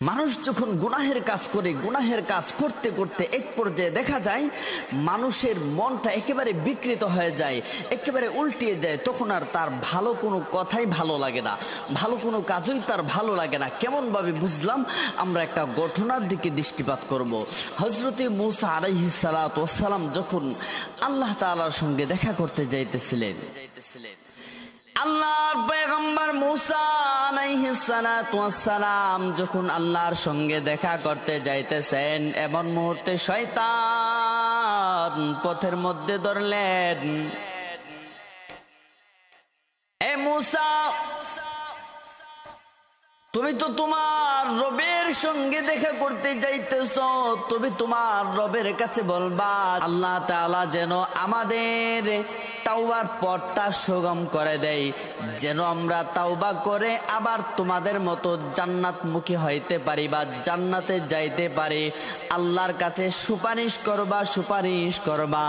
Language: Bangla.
মানুষ যখন গুনাহের কাজ করে, গুনাহের কাজ করতে করতে এক পর্যায়ে দেখা যায় মানুষের মনটা একেবারে বিকৃত হয়ে যায়, একেবারে উল্টিয়ে যায়। তখন আর তার ভালো কোনো কথাই ভালো লাগে না, ভালো কোনো কাজই তার ভালো লাগে না। কেমনভাবে বুঝলাম? আমরা একটা ঘটনার দিকে দৃষ্টিপাত করব। হযরতে মূসা আলাইহিস সালাতু ওয়াস সালাম যখন আল্লাহ তাআলার সঙ্গে দেখা করতে যাইতেছিলেন, আল্লাহর পয়গম্বর মূসা আলাইহিস সালাতু ওয়াস সালাম যখন আল্লাহর সঙ্গে দেখা করতে যাইতেছেন, এমন মুহূর্তে শয়তান পথের মধ্যে ধরলেন, এ মূসা, তুমি তো তোমার রবের সঙ্গে দেখা করতে যাইতেছ, তুমি তোমার রবের কাছে বলবা আল্লাহ তাআলা যেন আমাদের তাওবার পথটা সুগম করে দেয়, যেন আমরা তাওবা করে আবার তোমাদের মতো জান্নাতমুখী হইতে পারি বা জান্নাতে যাইতে পারি। আল্লাহর কাছে সুপারিশ করবা, সুপারিশ করবা।